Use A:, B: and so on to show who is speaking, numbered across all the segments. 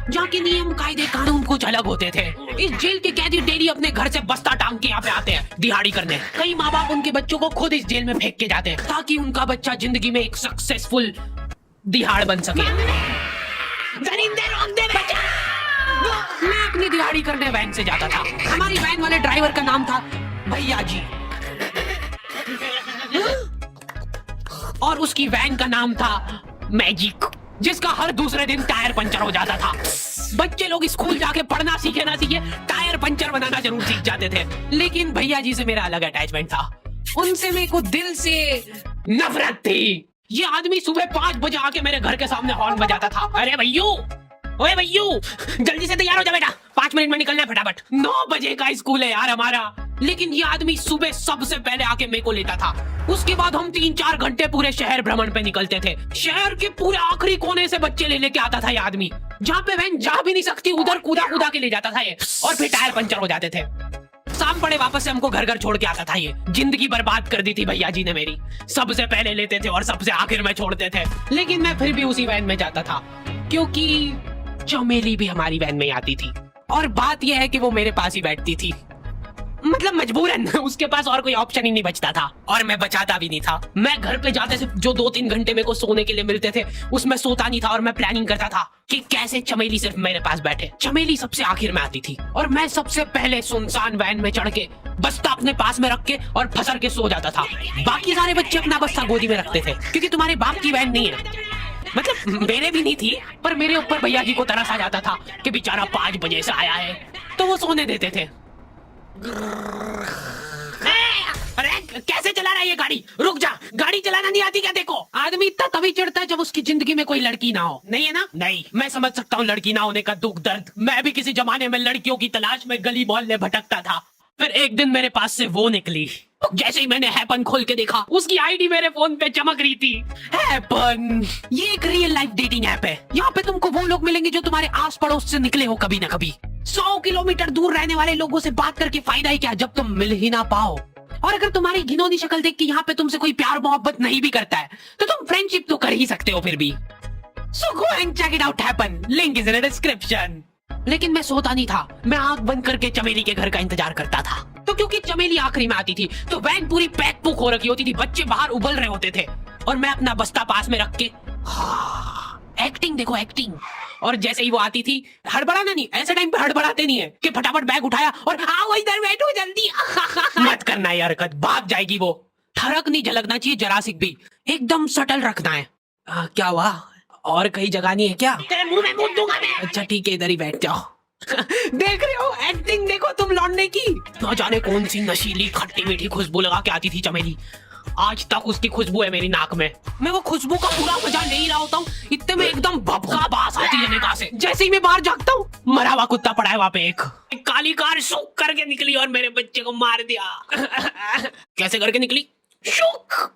A: जहाँ के नियम कायदे कानून कुछ अलग होते थे। इस जेल के कैदी डेली अपने घर से बस्ता टांग के यहाँ पे आते हैं दिहाड़ी करने। कई माँ बाप उनके बच्चों को खुद इस जेल में फेंक के जाते हैं ताकि उनका बच्चा जिंदगी में एक सक्सेसफुल दिहाड़ बन सके। मैं अपनी दिहाड़ी करने वैन से जाता था। हमारी वैन वाले ड्राइवर का नाम था भैया जी और उसकी वैन का नाम था मैजिक, जिसका हर दूसरे दिन टायर पंचर हो जाता था। बच्चे लोग स्कूल जाके पढ़ना सीखे ना सीखे टायर पंचर बनाना जरूर सीख जाते थे। लेकिन भैया जी से मेरा अलग अटैचमेंट था। उनसे मेरे को दिल से नफरत थी। ये आदमी सुबह 5 बजे आके मेरे घर के सामने हॉर्न बजाता था। अरे भैयू, ओए भैयू, जल्दी से तैयार हो जा बेटा, 5 मिनट में निकलना है फटाफट। 9 बजे का स्कूल है यार हमारा। लेकिन ये आदमी सुबह सबसे पहले आके मेरे को लेता था। उसके बाद हम 3-4 घंटे पूरे शहर भ्रमण पे निकलते थे। शहर के पूरे आखिरी कोने से बच्चे ले लेके आता था ये आदमी। जहाँ पे वैन जा भी नहीं सकती उधर कूदा कूदा के ले जाता था ये, और फिर टायर पंचर हो जाते थे। शाम पड़े वापस से हमको घर घर छोड़ के आता था ये। जिंदगी बर्बाद कर दी थी भैया जी ने मेरी। सबसे पहले लेते थे और सबसे आखिर में छोड़ते थे। लेकिन मैं फिर भी उसी वैन में जाता था क्योंकि चमेली भी हमारी वैन में आती थी। और बात यह है कि वो मेरे पास ही बैठती थी, मतलब मजबूरन। उसके पास और कोई ऑप्शन ही नहीं बचता था और मैं बचाता भी नहीं था। मैं घर पे जाते से जो 2-3 घंटे मेरे को सोने के लिए मिलते थे उसमें सोता नहीं था और मैं प्लानिंग करता था कि कैसे चमेली सिर्फ मेरे पास बैठे। चमेली सबसे आखिर में आती थी और मैं सबसे पहले सुनसान वैन में चढ़ के बस्ता अपने पास में रख के और फसर के सो जाता था। बाकी सारे बच्चे अपना बस्ता गोदी में रखते थे क्योंकि तुम्हारे बाप की वैन नहीं है। मतलब मेरे भी नहीं थी, पर मेरे ऊपर भैया जी को तरस आ जाता था कि बेचारा 5 बजे से आया है, तो वो सोने देते थे। अरे कैसे चला रहा है ये गाड़ी? रुक जा, गाड़ी चलाना नहीं आती क्या? देखो, आदमी इतना तभी चिढ़ता है जब उसकी जिंदगी में कोई लड़की ना हो। नहीं है ना? नहीं, मैं समझ सकता हूँ लड़की ना होने का दुख दर्द। मैं भी किसी जमाने में लड़कियों की तलाश में गली मोहल्ले भटकता था। फिर एक दिन मेरे पास से वो निकली। जैसे ही मैंने हैपन खोल के देखा उसकी आईडी मेरे फोन पे चमक रही थी। हैपन ये एक रियल लाइफ डेटिंग ऐप है। यहाँ पे तुमको वो लोग मिलेंगे जो तुम्हारे आस पड़ोस से निकले हो कभी ना कभी। 100 किलोमीटर दूर रहने वाले लोगों से बात करके फायदा ही क्या जब तुम मिल ही ना पाओ। और अगर तुम्हारी घिनौनी शक्ल देख के यहाँ पे तुमसे कोई प्यार मोहब्बत नहीं भी करता है तो तुम फ्रेंडशिप तो कर ही सकते हो फिर भी। So go and check it out happen. Link is in the description. लेकिन मैं सोता नहीं था। मैं आंख बंद करके चमेली के घर का इंतजार करता था। तो क्योंकि चमेली आखिरी में आती थी तो वैन पूरी पैक पुक हो रखी होती थी। बच्चे बाहर उबल रहे होते थे और मैं अपना बस्ता पास में रख के एक्टिंग देखो एक्टिंग। और जैसे ही वो आती थी, हड़बड़ाना नहीं, ऐसे टाइम पे हड़बड़ाते नहीं है कि फटाफट बैग उठाया और आओ इधर बैठो जल्दी। मत करना ये हरकत, भाग जाएगी वो। ठरक नहीं झलकना चाहिए जरा सी भी, एकदम सटल रखना है। क्या हुआ? और कहीं जगह नहीं है क्या? तेरे मुंह में मूत दूंगा मैं। अच्छा ठीक है, इधर ही बैठ जाओ। देख रहे हो एक्टिंग देखो तुम लौंडे की। न जाने कौन सी नशीली खट्टी मीठी खुशबू लगा के आती थी चमेली। आज तक उसकी खुशबू है मेरी नाक में। मैं वो खुशबू का पूरा मजा ले ही रहा होता हूँ, इतने में एकदम भभका बास आती है निगाह से। जैसे ही मैं बाहर झांकता हूँ, मरा हुआ कुत्ता पड़ा है वहाँ पे। एक काली कार शुक करके निकली और मेरे बच्चे को मार दिया। कैसे करके निकली? शुक।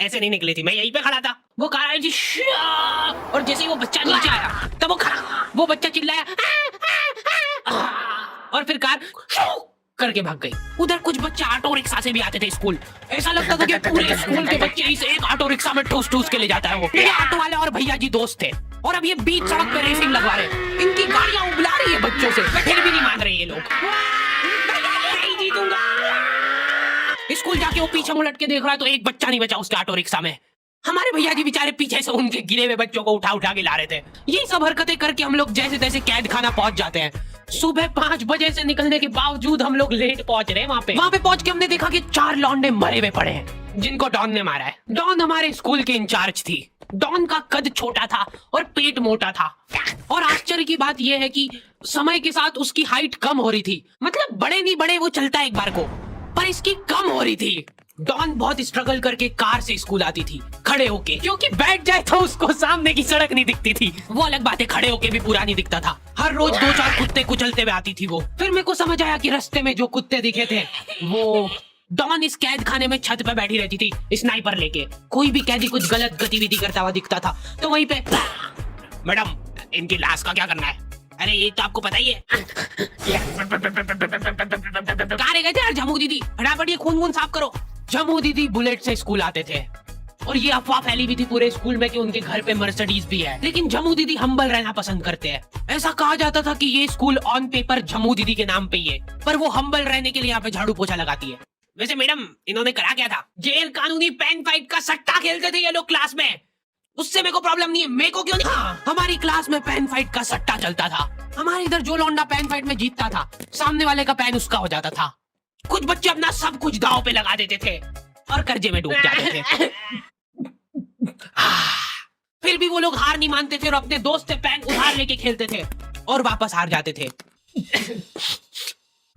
A: ऐसे नहीं निकली थी, मैं यहीं पे खड़ा था। वो कार आई थी और जैसे ही वो बच्चा नीचे आया तब वो खड़ा, वो बच्चा चिल्लाया और फिर कार करके भाग गई। उधर कुछ बच्चे ऑटो रिक्शा से भी आते थे स्कूल। ऐसा लगता था कि पूरे स्कूल के बच्चे इस एक ऑटो रिक्शा में ठूस ठूस के ले जाता है वो। ये ऑटो वाले और भैया जी दोस्त थे और अब ये बीच सड़क पे रेसिंग लगवा रहे। इनकी गाड़ियां उबला रही है बच्चों से, फिर भी नहीं मान रहे ये लोग। स्कूल जाके वो पीछे मुलट के देख रहा है तो एक बच्चा नहीं बचा उसके ऑटो रिक्शा में। हमारे भैया जी बेचारे पीछे से उनके गिरे हुए बच्चों को उठा उठा के ला रहे थे। ये सब हरकतें करके हम लोग जैसे तैसे कैद खाना पहुंच जाते हैं। सुबह 5 बजे से निकलने के बावजूद हम लोग लेट पहुंच रहे हैं वहाँ पे पहुंच के हमने देखा कि 4 लौंडे मरे हुए पड़े हैं जिनको डॉन ने मारा है। डॉन हमारे स्कूल की इंचार्ज थी। डॉन का कद छोटा था और पेट मोटा था और आश्चर्य की बात यह है कि समय के साथ उसकी हाइट कम हो रही थी। मतलब बड़े नहीं बड़े वो चलता है एक बार को, पर इसकी कम हो रही थी। डॉन बहुत स्ट्रगल करके कार से स्कूल आती थी खड़े होके, क्योंकि बैठ जाए तो उसको सामने की सड़क नहीं दिखती थी। वो अलग बात है, खड़े होके भी पूरा नहीं दिखता था। हर रोज 2-4 कुत्ते कुचलते हुए आती थी वो। फिर मेरे को समझ आया कि रास्ते में जो कुत्ते दिखे थे वो डॉन इस कैद खाने में छत पे बैठी रहती थी स्नाइपर लेके। कोई भी कैदी कुछ गलत गतिविधि करता हुआ दिखता था तो वहीं पे, मैडम इनकी लाश का क्या करना है? अरे ये तो आपको पता ही है। कहाँ रह गए थे यार जम्मू दीदी? फटाफट ये खून वून साफ करो। जम्मू दीदी बुलेट से स्कूल आते थे और ये अफवाह फैली भी थी पूरे स्कूल में कि उनके घर पे मर्सिडीज भी है। लेकिन झमू दीदी हम्बल रहना पसंद करते हैं। ऐसा कहा जाता था कि ये स्कूल ऑन पेपर झमू दीदी के नाम पे ही है, पर वो हम्बल रहने के लिए यहाँ पे झाड़ू पोछा लगाती है। वैसे मैडम, इन्होंने करा क्या था? गैर कानूनी पेन फाइट का सट्टा खेलते थे ये लोग क्लास में। उससे मेरे को प्रॉब्लम नहीं है, मेरे को क्यों नहीं? हाँ, हमारी क्लास में पेन फाइट का सट्टा चलता था। हमारे इधर जो लौंडा पेन फाइट में जीतता था, सामने वाले का पेन उसका हो जाता था। कुछ बच्चे अपना सब कुछ दांव पे लगा देते थे और कर्जे में डूब जाते थे। फिर भी वो लोग हार नहीं मानते थे और अपने दोस्त से पेन उधार लेके खेलते थे और वापस हार जाते थे।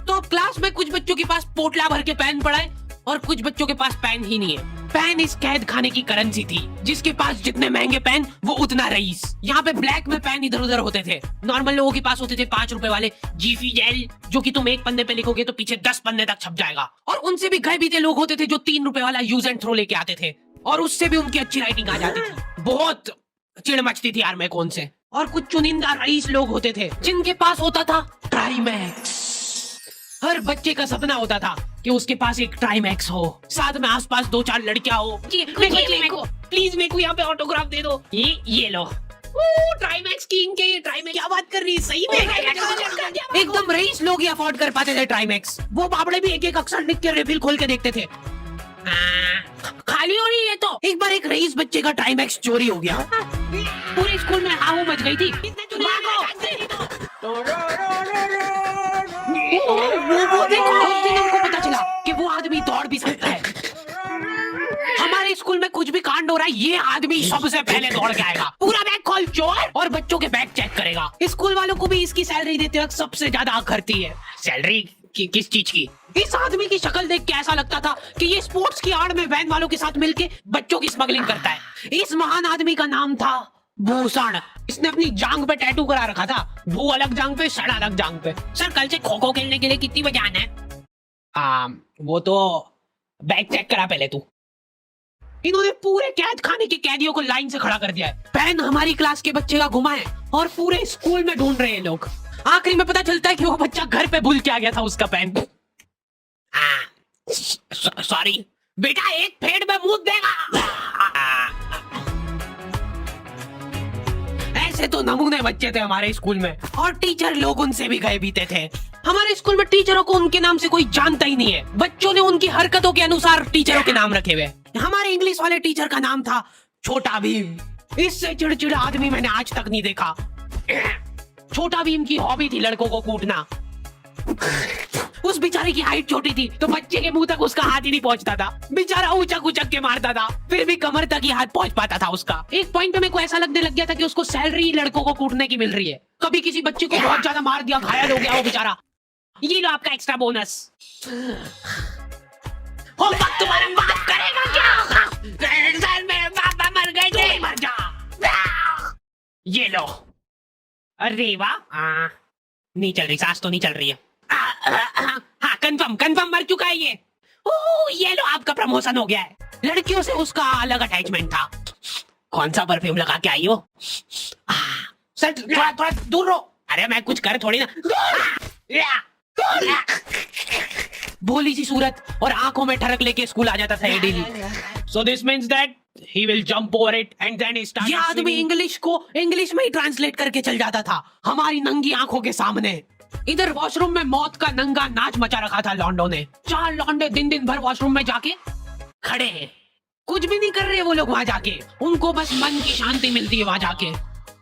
A: तो अब क्लास में कुछ बच्चों के पास पोटला भर के पेन पड़ा है और कुछ बच्चों के पास पेन ही नहीं है। पेन इस कैद खाने की करेंसी थी, जिसके पास जितने महंगे पेन वो उतना रईस। यहाँ पे ब्लैक में पेन इधर उधर होते थे। नॉर्मल लोगों के पास होते थे 5 रुपए वाले जीफी जेल, जो कि तुम एक पन्ने पे लिखोगे तो पीछे 10 पन्ने तक छप जाएगा। और उनसे भी गए बीते लोग होते थे जो 3 रुपए वाला यूज एंड थ्रो लेके आते थे और उससे भी उनकी अच्छी राइटिंग आ जाती थी। बहुत चिड़ मचती थी यार मैं कौन से। और कुछ चुनिंदा रईस लोग होते थे जिनके पास होता था ट्राईमैक्स। हर बच्चे का सपना होता था कि उसके पास एक ट्राईमैक्स हो, साथ में आसपास 2-4 लड़कियां हो। प्लीज मेरे को यहाँ पे ऑटोग्राफ दे दो। ये लो ट्राईमैक्स किंग के। ट्राईमैक्स क्या बात कर रही है? सही में एकदम रईस लोग ही अफोर्ड कर पाते थे ट्राईमैक्स। वो बाबड़े भी एक एक अक्षर लिख के रिफिल खोल के देखते थे। खाली हो रही है तो एक बार एक रईस बच्चे का ट्राईमैक्स चोरी हो गया। पूरे स्कूल में हाहू मच गई थी। वो देखो, उस दिन हमको पता चला कि वो आदमी दौड़ भी सकता है। हमारे स्कूल में कुछ भी कांड हो रहा है, ये आदमी सबसे पहले दौड़ के आएगा, पूरा बैग खोल चोर, और बच्चों के बैग चेक करेगा। स्कूल वालों को भी इसकी सैलरी देते वक्त सबसे ज्यादा आग करती है। सैलरी किस चीज की? इस आदमी की शक्ल देख के ऐसा लगता था कि ये स्पोर्ट्स की आड़ में वैन वालों के साथ मिलके बच्चों की स्मगलिंग करता है। इस महान आदमी का नाम था भूषण। इसने अपनी जांग पे टैटू करा रखा था, भू अलग जांग पे, सड़ अलग जांग पे। सर कल से खो खो खेलने के लिए कितनी बजे आना है? वो तो बैग चेक करा पहले तू। इन्होंने पूरे कैद खाने के कैदियों को लाइन से खड़ा कर दिया है। पेन हमारी क्लास के बच्चे का गुमा है और पूरे स्कूल में ढूंढ रहे हैं लोग। आखिरी में पता चलता है कि वो बच्चा घर पे भूल के आ गया था उसका पेन। सॉरी बेटा, एक फेड में मुंह देगा। ऐसे तो नमूने बच्चे थे हमारे स्कूल में, और टीचर लोग उनसे भी गए बीते थे। हमारे स्कूल में टीचरों को उनके नाम से कोई जानता ही नहीं है। बच्चों ने उनकी हरकतों के अनुसार टीचरों के नाम रखे हुए। हमारे इंग्लिश वाले टीचर का नाम था छोटा भीम। इससे चिड़चिड़ा आदमी मैंने आज तक नहीं देखा। छोटा भीम की हॉबी थी लड़कों को कूटना। उस बेचारे की हाइट छोटी थी तो बच्चे के मुंह तक उसका हाथ ही नहीं पहुंचता था। बेचारा उचक उचक के मारता था, फिर भी कमर तक ही हाथ पहुंच पाता था उसका। एक पॉइंट पे मेरे को ऐसा लगने लग गया था कि उसको सैलरी लड़कों को कूटने की मिल रही है। कभी किसी बच्चे को बहुत ज्यादा मार दिया, घायल हो गया वो बेचारा, ये लो आपका एक्स्ट्रा बोनस। होमवर्क तुम्हारा बाप करेगा क्या? मेरे पापा मर गए थे, मर जा। ये लो। अरे वाह, नहीं चल रही, सांस तो नहीं चल रही है। हाँ कंफर्म मर चुका है ये। ये लो आपका प्रमोशन हो गया है। लड़कियों से उसका अलग अटैचमेंट था। कौन सा परफ्यूम लगा के आई हो? सर थोड़ा दूर रहो। अरे मैं कुछ कर थोड़ी ना। भोली सी सूरत और आंखों में ठरक लेके स्कूल आ जाता था ये daily. So this means that he will jump over it and then he started. ये आदमी इंग्लिश को इंग्लिश में ही ट्रांसलेट करके चल जाता था हमारी नंगी आंखों के सामने। इधर वॉशरूम में मौत का नंगा नाच मचा रखा था लॉन्डो ने। 4 लॉन्डे दिन भर वॉशरूम में जाके खड़े हैं, कुछ भी नहीं कर रहे वो लोग वहां जाके। उनको बस मन की शांति मिलती है वहां जाके।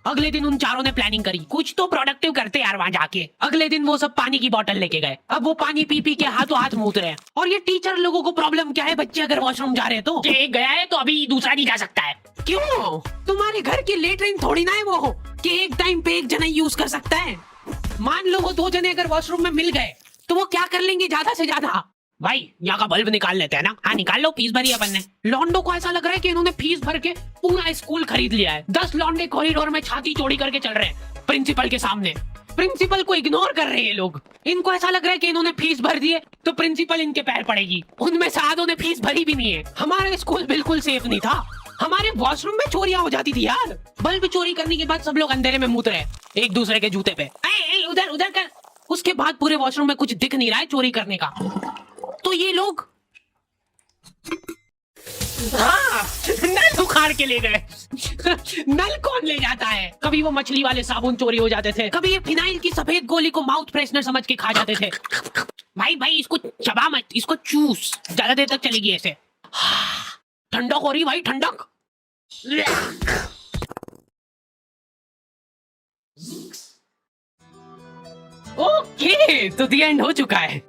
A: अगले दिन उन चारों ने प्लानिंग करी, कुछ तो प्रोडक्टिव करते यार वहां जाके। अगले दिन वो सब पानी की बोतल लेके गए। अब वो पानी पी पी के हाथों हाथ मूत रहे हैं। और ये टीचर लोगों को प्रॉब्लम क्या है, बच्चे अगर वॉशरूम जा रहे हैं तो एक गया है तो अभी दूसरा नहीं जा सकता है। क्यों? तुम्हारे घर की लेटरिन थोड़ी ना है वो कि एक टाइम पे एक जना यूज कर सकता है। मान लो वो 2 जने अगर वॉशरूम में मिल गए तो वो क्या कर लेंगे ज्यादा से ज्यादा? भाई यहाँ का बल्ब निकाल लेते हैं ना। हाँ निकाल लो, फीस भरी अपन ने। लॉन्डो को ऐसा लग रहा है कि इन्होंने फीस भर के पूरा स्कूल खरीद लिया है। 10 लॉन्डे कॉरिडोर में छाती चौड़ी करके चल रहे हैं प्रिंसिपल के सामने। प्रिंसिपल को इग्नोर कर रहे हैं ये लोग। इनको ऐसा लग रहा है कि इन्होंने फीस भर दी है तो प्रिंसिपल इनके पैर पड़ेगी। उनमें से आधों ने फीस भरी भी नहीं है। हमारा स्कूल बिल्कुल सेफ नहीं था। हमारे वॉशरूम में चोरियां हो जाती थी यार। बल्ब चोरी करने के बाद सब लोग अंधेरे में मूत रहे एक दूसरे के जूते पे। उधर कर। उसके बाद पूरे वॉशरूम में कुछ दिख नहीं रहा है चोरी करने का। तो ये लोग हाँ, नल उखाड़ के ले गए। नल कौन ले जाता है? कभी वो मछली वाले साबुन चोरी हो जाते थे, कभी ये फिनाइल की सफेद गोली को माउथ फ्रेशनर समझ के खा जाते थे। भाई भाई इसको चबा मत, इसको चूस, ज्यादा देर तक चलेगी ऐसे। ठंडक हो रही भाई, ठंडक। ओके, तो द एंड हो चुका है।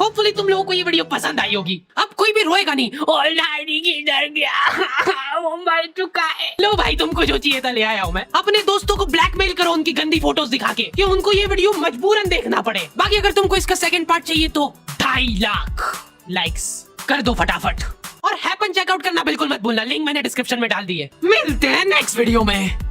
A: होपफुली तुम लोगों को ये वीडियो पसंद आई होगी। अब कोई भी रोएगा नहीं। ओ लाडी किधर गया? वो मर चुका है। लो भाई, तुमको जो चाहिए था ले आया हूँ मैं। अपने दोस्तों को ब्लैकमेल करो उनकी गंदी फोटोज दिखा के कि उनको ये वीडियो मजबूरन देखना पड़े। बाकी अगर तुमको इसका सेकंड पार्ट चाहिए तो 2.5 लाख लाइक्स कर दो फटाफट। और हैपन चेकआउट करना बिल्कुल मत भूलना, लिंक मैंने डिस्क्रिप्शन में डाल दी है। मिलते हैं नेक्स्ट वीडियो में।